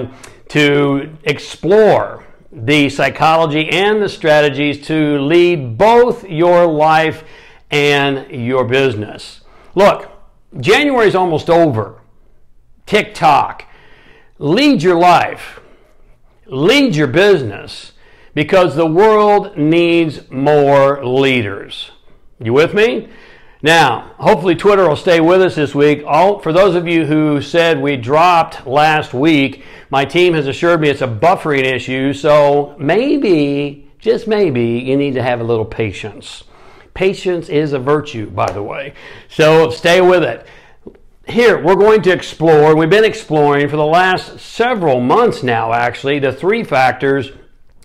program to explore the psychology and the strategies to lead both your life and your business. Look, January is almost over. Tick-tock. Lead your life. Lead your business, because the world needs more leaders. You with me? Now, hopefully Twitter will stay with us this week. For those of you who said we dropped last week, my team has assured me it's a buffering issue, so maybe, just maybe, you need to have a little patience. Patience is a virtue, by the way. So stay with it. Here, we're going to explore, we've been exploring for the last several months now, actually, the 3 factors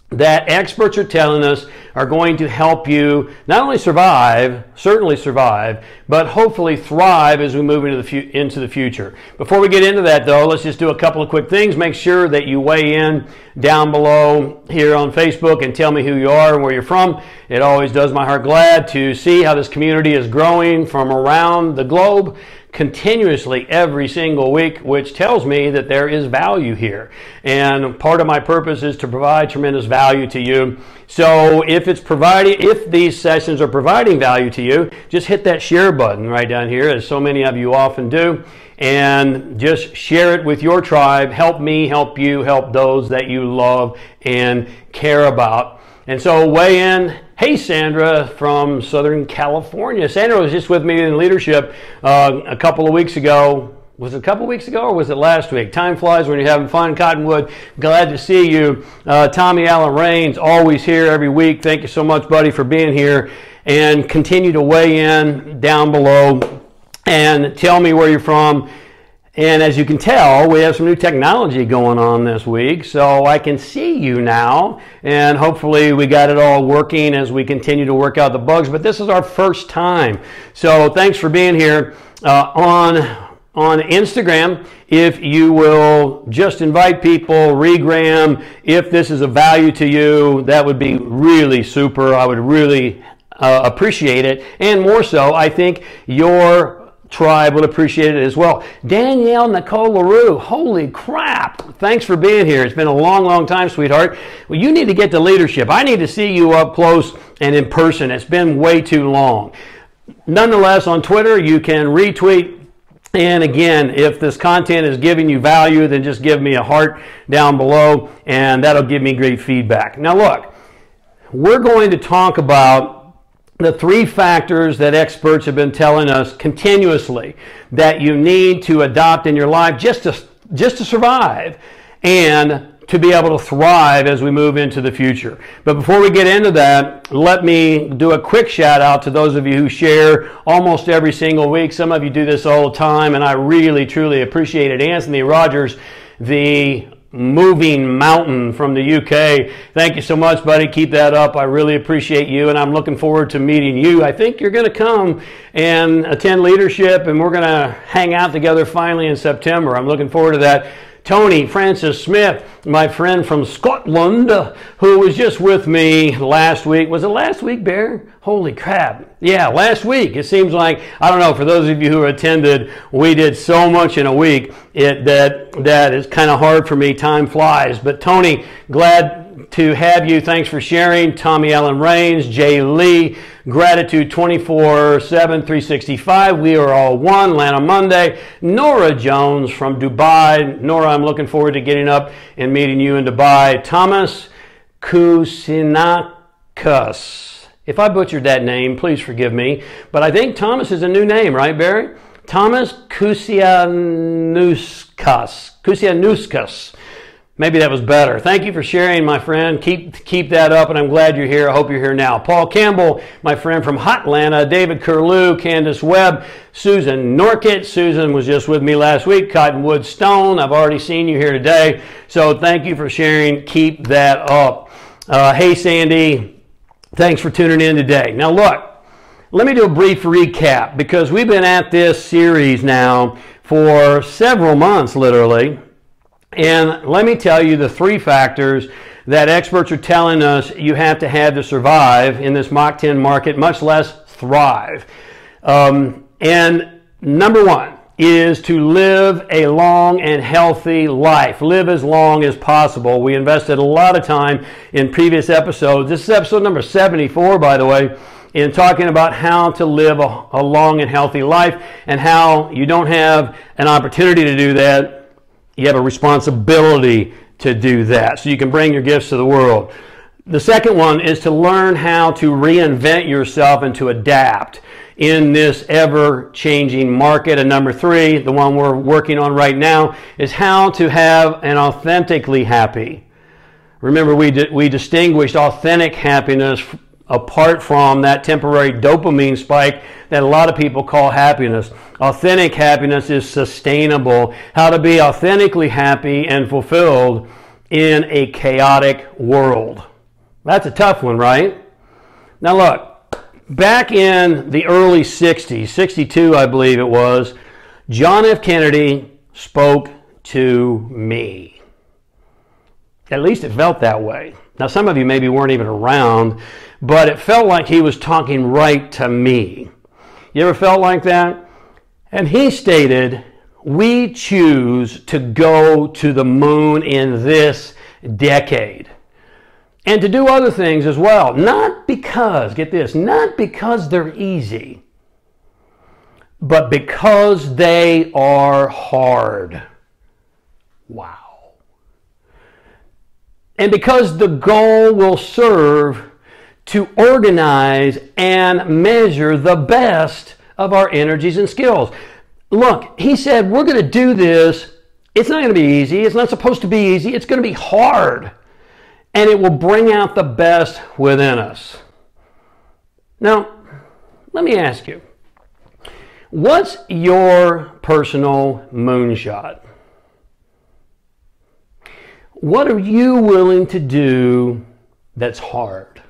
that experts are telling us are going to help you not only survive, certainly survive, but hopefully thrive as we move into the future. Before we get into that, though, let's just do a couple of quick things. Make sure that you weigh in down below here on Facebook and tell me who you are and where you're from. It always does my heart glad to see how this community is growing from around the globe continuously every single week, which tells me that there is value here. And part of my purpose is to provide tremendous value to you. So if these sessions are providing value to you, just hit that share button right down here, as so many of you often do, and just share it with your tribe. Help me, help you, help those that you love and care about. And so weigh in. Hey, Sandra from Southern California. Sandra was just with me in leadership a couple of weeks ago. Was it a couple of weeks ago or was it last week? Time flies when you're having fun. Cottonwood, glad to see you. Tommy Allen Raines, always here every week. Thank you so much, buddy, for being here. And continue to weigh in down below and tell me where you're from. And as you can tell, we have some new technology going on this week, so I can see you now, and hopefully we got it all working as we continue to work out the bugs, but this is our first time. So thanks for being here. On Instagram, if you will just invite people, regram, if this is of value to you, that would be really super. I would really appreciate it, and more so, I think your tribe will appreciate it as well. Danielle Nicole LaRue, holy crap. Thanks for being here. It's been a long, long time, sweetheart. Well, you need to get to leadership. I need to see you up close and in person. It's been way too long. Nonetheless, on Twitter, you can retweet. And again, if this content is giving you value, then just give me a heart down below, and that'll give me great feedback. Now look, we're going to talk about the 3 factors that experts have been telling us continuously that you need to adopt in your life just to survive and to be able to thrive as we move into the future. But before we get into that, let me do a quick shout out to those of you who share almost every single week. Some of you do this all the time, and I really, truly appreciate it. Anthony Rogers, the moving mountain from the UK. Thank you so much, buddy. Keep that up. I really appreciate you, and I'm looking forward to meeting you. I think you're going to come and attend leadership, and we're going to hang out together finally in September. I'm looking forward to that. Tony Francis Smith, my friend from Scotland, who was just with me last week. Was it last week, Bear? Holy crap. Yeah, last week. It seems like, I don't know, for those of you who attended, we did so much in a week that is kind of hard for me. Time flies. But Tony, glad to have you. Thanks for sharing. Tommy Allen Raines, Jay Lee, Gratitude 24/7, 365. We are all one. Lana Monday. Nora Jones from Dubai. Nora, I'm looking forward to getting up and meeting you in Dubai. Thomas Kusinakas. If I butchered that name, please forgive me. But I think Thomas is a new name, right, Barry? Thomas Kusianuskas. Maybe that was better. Thank you for sharing, my friend. Keep that up, and I'm glad you're here. I hope you're here now. Paul Campbell, my friend from Hotlanta. David Curlew, Candace Webb, Susan Norkett. Susan was just with me last week. Cottonwood Stone. I've already seen you here today. So thank you for sharing. Keep that up. Hey, Sandy. Thanks for tuning in today. Now, look. Let me do a brief recap, because we've been at this series now for several months, literally. And let me tell you the 3 factors that experts are telling us you have to survive in this Mach 10 market, much less thrive. And number 1, is to live a long and healthy life. Live as long as possible. We invested a lot of time in previous episodes. This is episode number 74, by the way, in talking about how to live a long and healthy life, and how you don't have an opportunity to do that. You have a responsibility to do that, so you can bring your gifts to the world. The second one is to learn how to reinvent yourself and to adapt in this ever-changing market. And number three, the one we're working on right now, is how to have an authentically happy. Remember, we distinguished authentic happiness apart from that temporary dopamine spike that a lot of people call happiness. Authentic happiness is sustainable. How to be authentically happy and fulfilled in a chaotic world. That's a tough one, right? Now look, back in the early 60s, 62 I believe it was, John F. Kennedy spoke to me. At least it felt that way. Now some of you maybe weren't even around, but it felt like he was talking right to me. You ever felt like that? And he stated, we choose to go to the moon in this decade. And to do other things as well. Not because, get this, not because they're easy, but because they are hard. Wow. And because the goal will serve to organize and measure the best of our energies and skills. Look, he said, we're going to do this. It's not going to be easy. It's not supposed to be easy. It's going to be hard. And it will bring out the best within us. Now, let me ask you, what's your personal moonshot? What are you willing to do that's hard?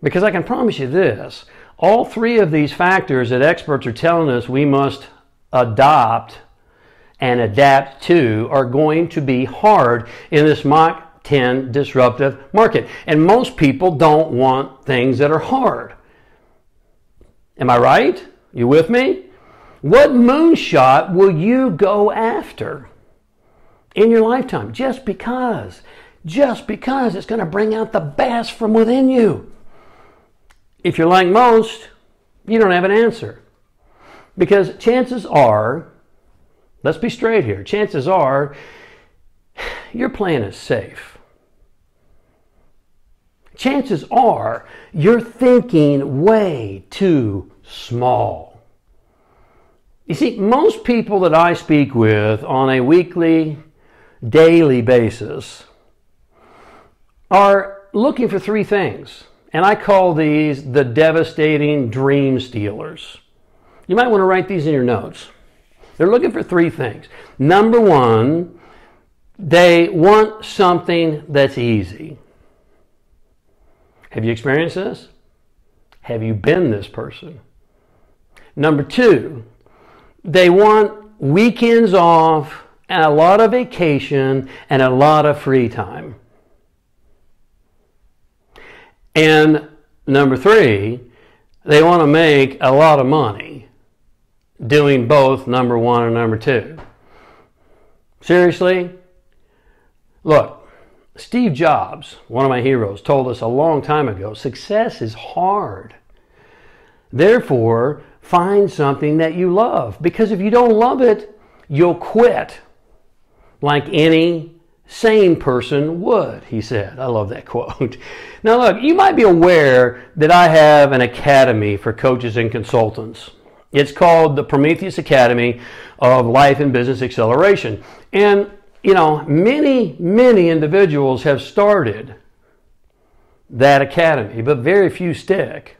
Because I can promise you this, all three of these factors that experts are telling us we must adopt and adapt to are going to be hard in this Mach 10 disruptive market. And most people don't want things that are hard. Am I right? You with me? What moonshot will you go after in your lifetime? Just because it's going to bring out the best from within you. If you're like most, you don't have an answer. Because chances are, let's be straight here, chances are your plan is safe. Chances are you're thinking way too small. You see, most people that I speak with on a weekly, daily basis are looking for three things. And I call these the devastating dream stealers. You might want to write these in your notes. They're looking for three things. Number one, they want something that's easy. Have you experienced this? Have you been this person? Number two, they want weekends off and a lot of vacation and a lot of free time. And number three, they want to make a lot of money doing both number one and number two. Seriously? Look, Steve Jobs, one of my heroes, told us a long time ago, success is hard. Therefore, find something that you love. Because if you don't love it, you'll quit. Like any sane person would, he said. I love that quote. Now look, you might be aware that I have an academy for coaches and consultants. It's called the Prometheus Academy of Life and Business Acceleration. And, you know, many individuals have started that academy, but very few stick.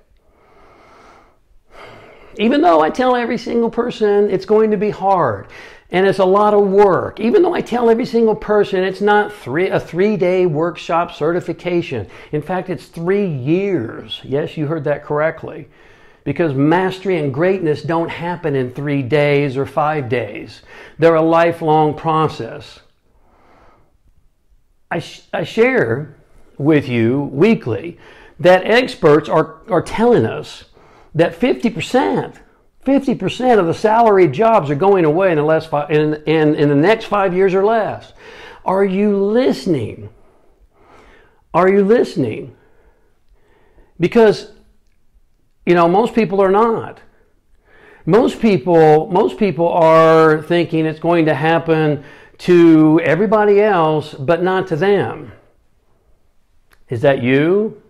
Even though I tell every single person it's going to be hard and it's a lot of work, even though I tell every single person it's not a three-day workshop certification. In fact, it's 3 years. Yes, you heard that correctly. Because mastery and greatness don't happen in 3 days or 5 days. They're a lifelong process. I share with you weekly that experts are telling us that 50%, 50% of the salaried jobs are going away in the next 5 years or less. Are you listening? Are you listening? Because, most people are not. Most people are thinking it's going to happen to everybody else, but not to them. Is that you?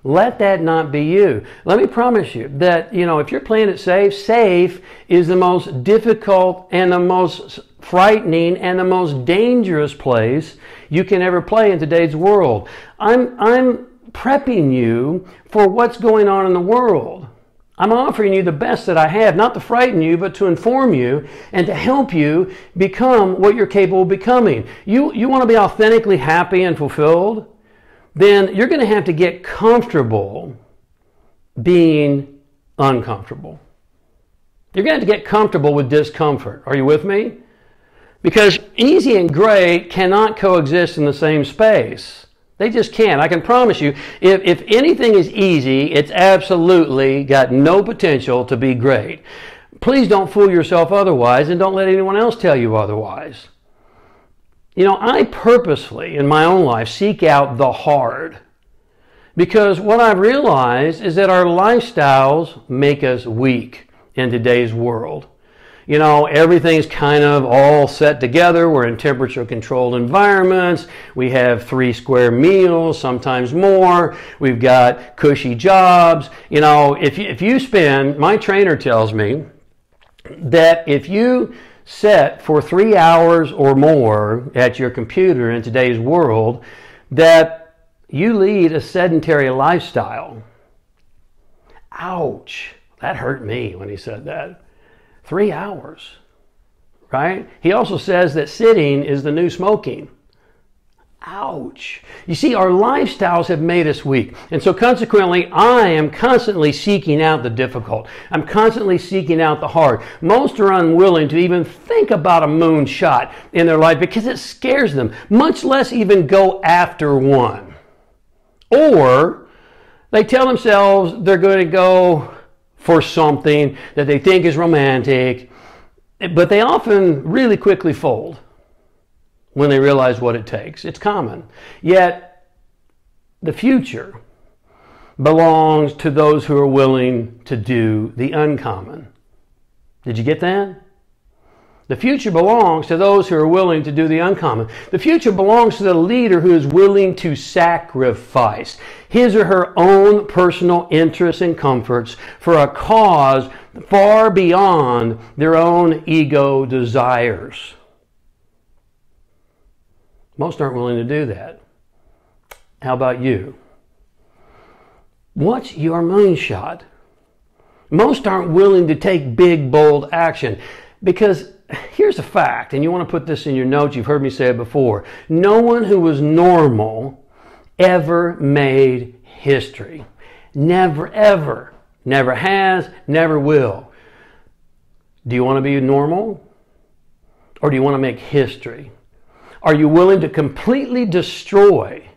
Let that not be you. Let me promise you that, if you're playing it safe, safe is the most difficult and the most frightening and the most dangerous place you can ever play in today's world. I'm prepping you for what's going on in the world. I'm offering you the best that I have, not to frighten you, but to inform you and to help you become what you're capable of becoming. You want to be authentically happy and fulfilled? Then you're going to have to get comfortable being uncomfortable. You're going to have to get comfortable with discomfort. Are you with me? Because easy and great cannot coexist in the same space. They just can't. I can promise you, if anything is easy, it's absolutely got no potential to be great. Please don't fool yourself otherwise, and don't let anyone else tell you otherwise. I purposely, in my own life, seek out the hard. Because what I've realized is that our lifestyles make us weak in today's world. Everything's kind of all set together. We're in temperature-controlled environments. We have 3 square meals, sometimes more. We've got cushy jobs. If you spend, my trainer tells me that if you set for 3 hours or more at your computer in today's world, that you lead a sedentary lifestyle. Ouch. That hurt me when he said that. 3 hours, right? He also says that sitting is the new smoking. Ouch. You see, our lifestyles have made us weak. And so consequently, I am constantly seeking out the difficult. I'm constantly seeking out the hard. Most are unwilling to even think about a moonshot in their life because it scares them, much less even go after one. Or they tell themselves they're going to go for something that they think is romantic, but they often really quickly fold when they realize what it takes. It's common. Yet, the future belongs to those who are willing to do the uncommon. Did you get that? The future belongs to those who are willing to do the uncommon. The future belongs to the leader who is willing to sacrifice his or her own personal interests and comforts for a cause far beyond their own ego desires. Most aren't willing to do that. How about you? What's your moonshot? Most aren't willing to take big, bold action because here's a fact, and you want to put this in your notes. You've heard me say it before. No one who was normal ever made history. Never, ever. Never has, never will. Do you want to be normal? Or do you want to make history? Are you willing to completely destroy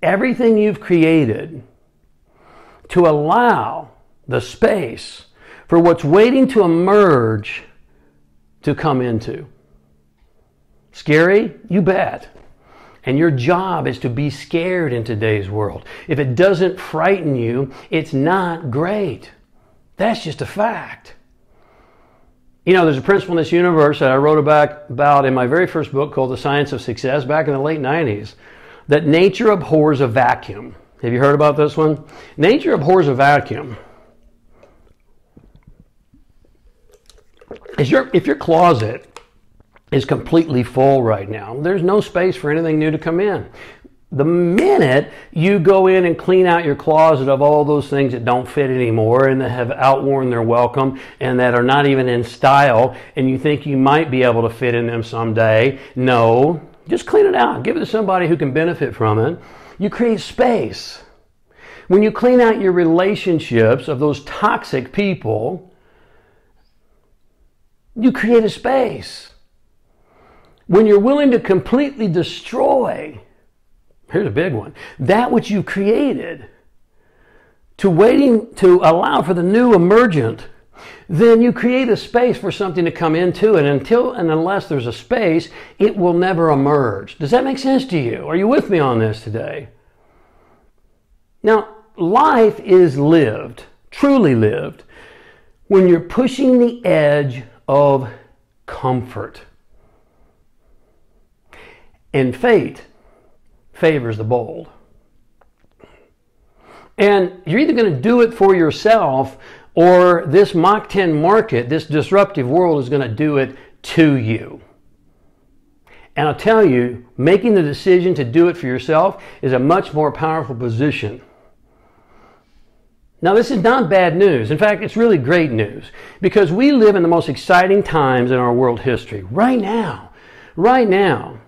everything you've created to allow the space for what's waiting to emerge to come into? Scary? You bet. And your job is to be scared in today's world. If it doesn't frighten you, it's not great. That's just a fact. There's a principle in this universe that I wrote about in my very first book called The Science of Success back in the late 90s, that nature abhors a vacuum. Have you heard about this one? Nature abhors a vacuum. If your closet is completely full right now, there's no space for anything new to come in. The minute you go in and clean out your closet of all those things that don't fit anymore and that have outworn their welcome and that are not even in style and you think you might be able to fit in them someday, no, just clean it out. Give it to somebody who can benefit from it. You create space. When you clean out your relationships of those toxic people, you create a space. When you're willing to completely destroy, here's a big one, that which you created, to waiting to allow for the new emergent, then you create a space for something to come into, and until and unless there's a space, it will never emerge. Does that make sense to you? Are you with me on this today? Now, life is lived, truly lived, when you're pushing the edge of comfort. And fate favors the bold. And you're either going to do it for yourself, or this Mach 10 market, this disruptive world, is going to do it to you. And I'll tell you, making the decision to do it for yourself is a much more powerful position. Now, this is not bad news. In fact, it's really great news, because we live in the most exciting times in our world history. Right now. Right now.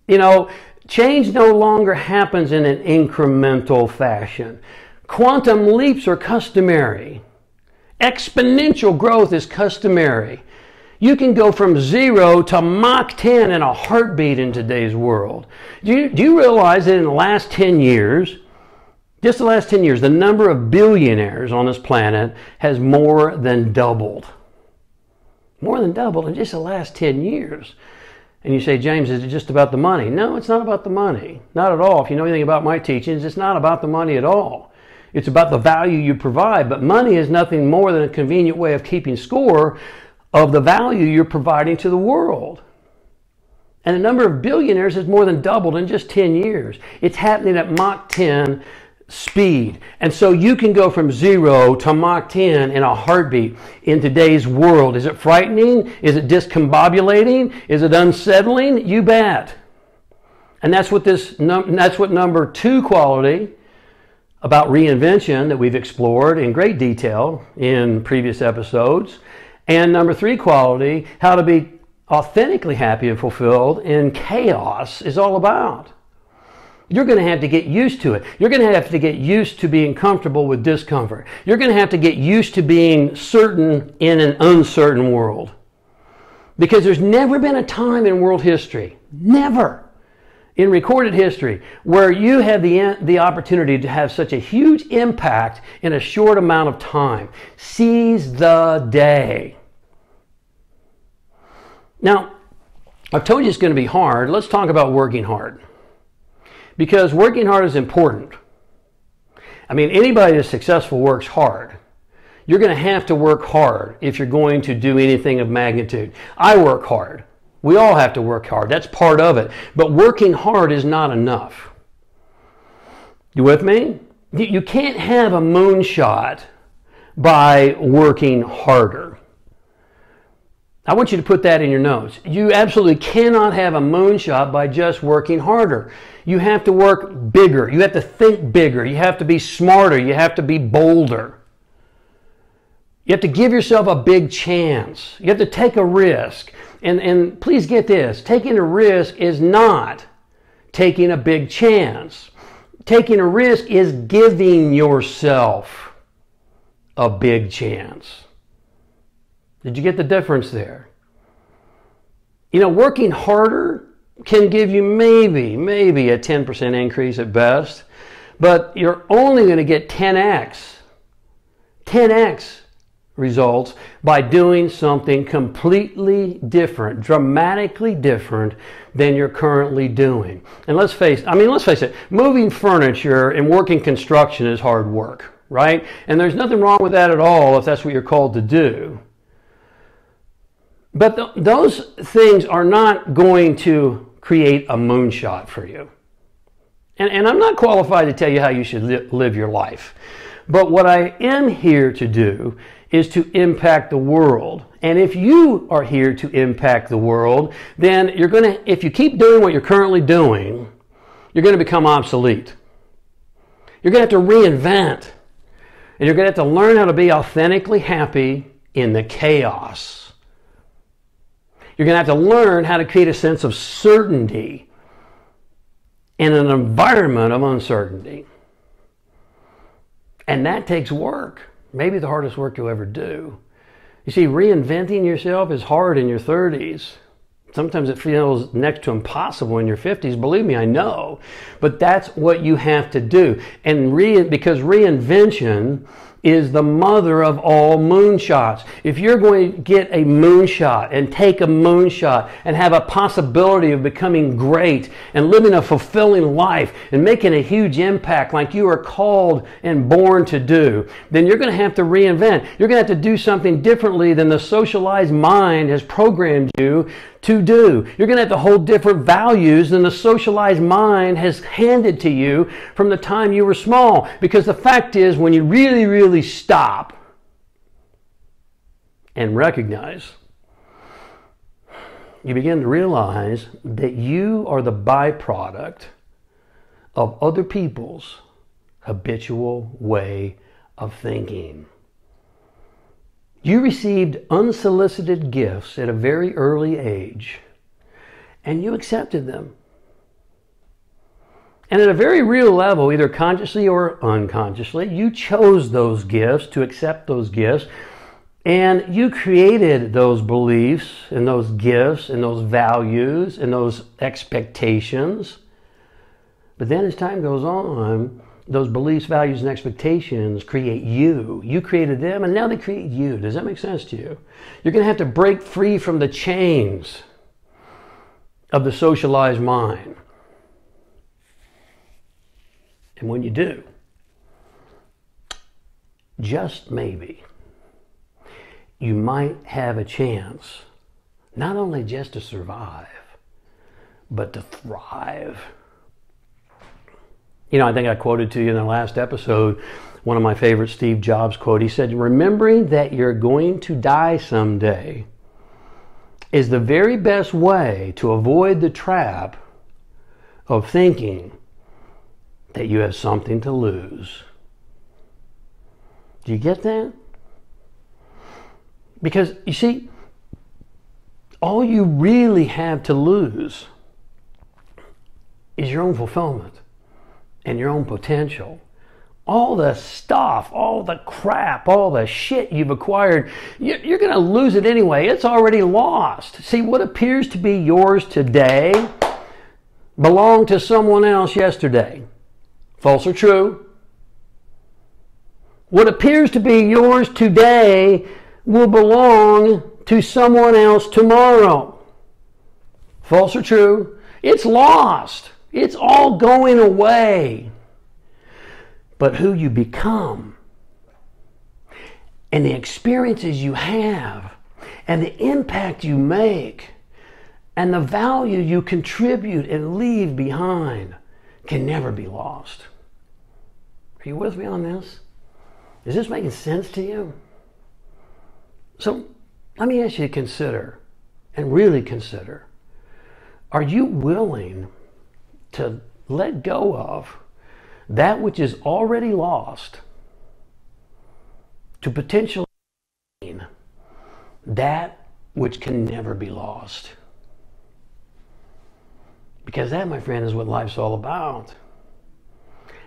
You know, change no longer happens in an incremental fashion. Quantum leaps are customary. Exponential growth is customary. You can go from 0 to Mach 10 in a heartbeat in today's world. Do you realize that in the last 10 years, just the last 10 years, the number of billionaires on this planet has more than doubled? More than doubled in just the last 10 years. And you say, James, is it just about the money? No, it's not about the money. Not at all. If you know anything about my teachings, it's not about the money at all. It's about the value you provide. But money is nothing more than a convenient way of keeping score of the value you're providing to the world. And the number of billionaires has more than doubled in just 10 years. It's happening at Mach 10 speed. And so you can go from 0 to Mach 10 in a heartbeat in today's world. Is it frightening? Is it discombobulating? Is it unsettling? You bet. And that's what number 2 quality about reinvention that we've explored in great detail in previous episodes. And number 3 quality, how to be authentically happy and fulfilled in chaos, is all about. You're going to have to get used to it. You're going to have to get used to being comfortable with discomfort. You're going to have to get used to being certain in an uncertain world. Because there's never been a time in world history, never, in recorded history, where you have the opportunity to have such a huge impact in a short amount of time. Seize the day. Now, I've told you it's going to be hard. Let's talk about working hard. Because working hard is important. I mean, anybody that's successful works hard. You're going to have to work hard if you're going to do anything of magnitude. I work hard. We all have to work hard. That's part of it. But working hard is not enough. You with me? You can't have a moonshot by working harder. I want you to put that in your notes. You absolutely cannot have a moonshot by just working harder. You have to work bigger. You have to think bigger. You have to be smarter. You have to be bolder. You have to give yourself a big chance. You have to take a risk. And please get this, taking a risk is not taking a big chance. Taking a risk is giving yourself a big chance. Did you get the difference there? You know, working harder can give you maybe a 10% increase at best, but you're only going to get 10x results by doing something completely different, dramatically different than you're currently doing. And let's face it, moving furniture and working construction is hard work, right? And there's nothing wrong with that at all if that's what you're called to do. But those things are not going to create a moonshot for you. And I'm not qualified to tell you how you should live your life. But what I am here to do is to impact the world. And if you are here to impact the world, then if you keep doing what you're currently doing, you're going to become obsolete. You're going to have to reinvent. And you're going to have to learn how to be authentically happy in the chaos. You're going to have to learn how to create a sense of certainty in an environment of uncertainty. And that takes work. Maybe the hardest work you'll ever do. You see, reinventing yourself is hard in your 30s. Sometimes it feels next to impossible in your 50s. Believe me, I know. But that's what you have to do. And because reinvention is the mother of all moonshots. If you're going to get a moonshot and take a moonshot and have a possibility of becoming great and living a fulfilling life and making a huge impact like you are called and born to do, then you're going to have to reinvent. You're going to have to do something differently than the socialized mind has programmed you to do. You're going to have to hold different values than the socialized mind has handed to you from the time you were small. Because the fact is, when you really stop and recognize, you begin to realize that you are the byproduct of other people's habitual way of thinking. You received unsolicited gifts at a very early age, and you accepted them. And at a very real level, either consciously or unconsciously, you chose those gifts, to accept those gifts, and you created those beliefs and those gifts and those values and those expectations. But then as time goes on, those beliefs, values, and expectations create you. You created them, and now they create you. Does that make sense to you? You're going to have to break free from the chains of the socialized mind. And when you do, just maybe, you might have a chance not only just to survive, but to thrive. You know, I think I quoted to you in the last episode one of my favorite Steve Jobs quote. He said, remembering that you're going to die someday is the very best way to avoid the trap of thinking that you have something to lose. Do you get that? Because, you see, all you really have to lose is your own fulfillment and your own potential. All the stuff, all the crap, all the shit you've acquired, you're going to lose it anyway. It's already lost. See, what appears to be yours today belonged to someone else yesterday. False or true? What appears to be yours today will belong to someone else tomorrow. False or true? It's lost. It's all going away. But who you become and the experiences you have and the impact you make and the value you contribute and leave behind can never be lost. Are you with me on this? Is this making sense to you? So let me ask you to consider, and really consider, are you willing to let go of that which is already lost to potentially gain that which can never be lost? Because that, my friend, is what life's all about.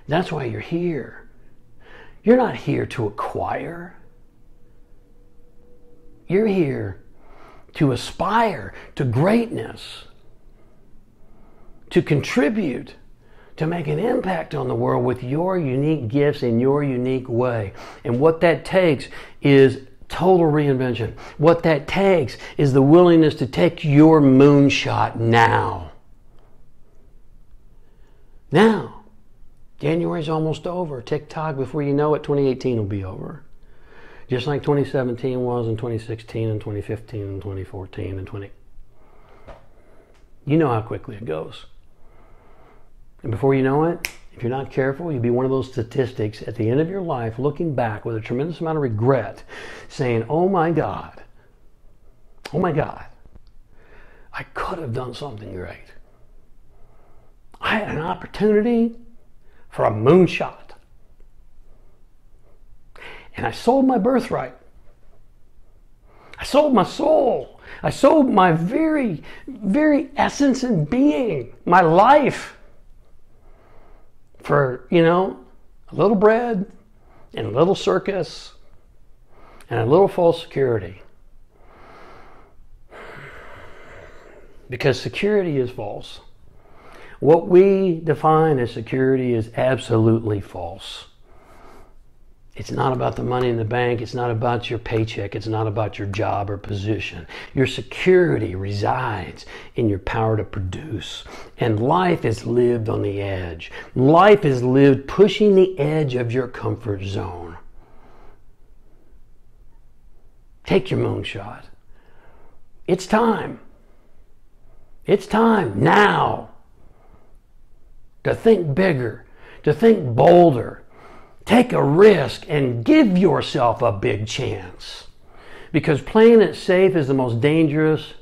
That's why you're here. You're not here to acquire. You're here to aspire to greatness, to contribute, to make an impact on the world with your unique gifts in your unique way. And what that takes is total reinvention. What that takes is the willingness to take your moonshot now. Now. January's almost over. Tick-tock, before you know it, 2018 will be over. Just like 2017 was, and 2016, and 2015, and 2014, and 20... You know how quickly it goes. And before you know it, if you're not careful, you'll be one of those statistics at the end of your life looking back with a tremendous amount of regret, saying, oh my God, I could have done something great. I had an opportunity for a moonshot. And I sold my birthright. I sold my soul. I sold my very, very essence and being, my life, for, a little bread and a little circus and a little false security. Because security is false. What we define as security is absolutely false. It's not about the money in the bank. It's not about your paycheck. It's not about your job or position. Your security resides in your power to produce. And life is lived on the edge. Life is lived pushing the edge of your comfort zone. Take your moonshot. It's time. It's time now to think bigger, to think bolder. Take a risk and give yourself a big chance. Because playing it safe is the most dangerous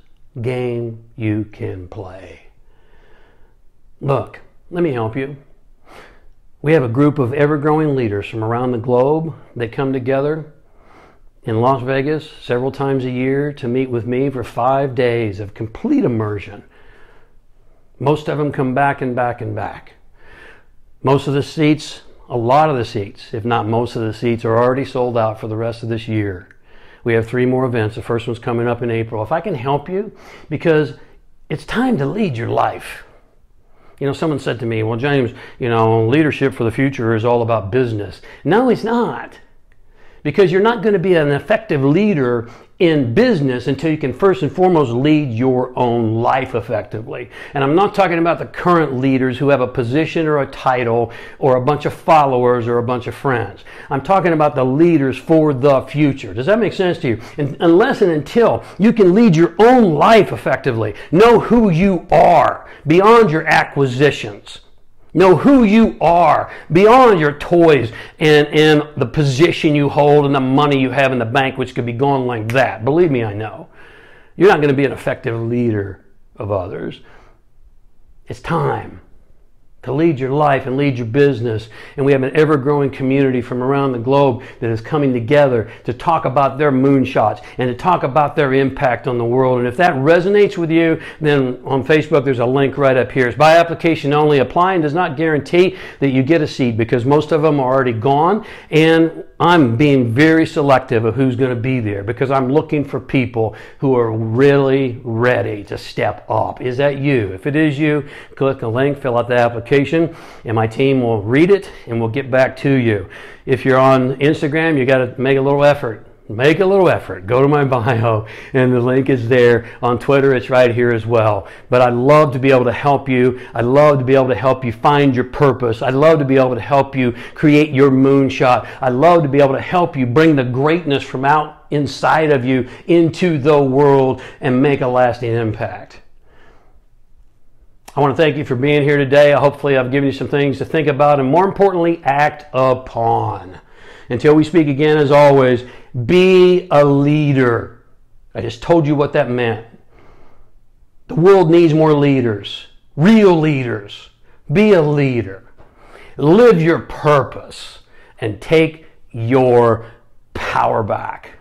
game you can play. Look, let me help you. We have a group of ever-growing leaders from around the globe that come together in Las Vegas several times a year to meet with me for 5 days of complete immersion. Most of them come back and back and back. Most of the seats, a lot of the seats, if not most of the seats, are already sold out for the rest of this year. We have 3 more events. The first one's coming up in April. If I can help you, because it's time to lead your life. You know, someone said to me, well, James, you know, leadership for the future is all about business. No, it's not. Because you're not going to be an effective leader in business until you can first and foremost lead your own life effectively. And I'm not talking about the current leaders who have a position or a title or a bunch of followers or a bunch of friends. I'm talking about the leaders for the future. Does that make sense to you? And unless and until you can lead your own life effectively, know who you are beyond your acquisitions. Know who you are beyond your toys and the position you hold and the money you have in the bank, which could be gone like that. Believe me, I know. You're not going to be an effective leader of others. It's time to lead your life and lead your business. And we have an ever-growing community from around the globe that is coming together to talk about their moonshots and to talk about their impact on the world. And if that resonates with you, then on Facebook there's a link right up here. It's by application only. Applying does not guarantee that you get a seat because most of them are already gone. And I'm being very selective of who's going to be there because I'm looking for people who are really ready to step up. Is that you? If it is you, click the link, fill out the application, and my team will read it and we'll get back to you. If you're on Instagram, you got to make a little effort. Make a little effort. Go to my bio and the link is there. On Twitter, it's right here as well. But I'd love to be able to help you. I'd love to be able to help you find your purpose. I'd love to be able to help you create your moonshot. I'd love to be able to help you bring the greatness from out inside of you into the world and make a lasting impact. I want to thank you for being here today. Hopefully I've given you some things to think about and more importantly, act upon. Until we speak again, as always, be a leader. I just told you what that meant. The world needs more leaders, real leaders. Be a leader. Live your purpose and take your power back.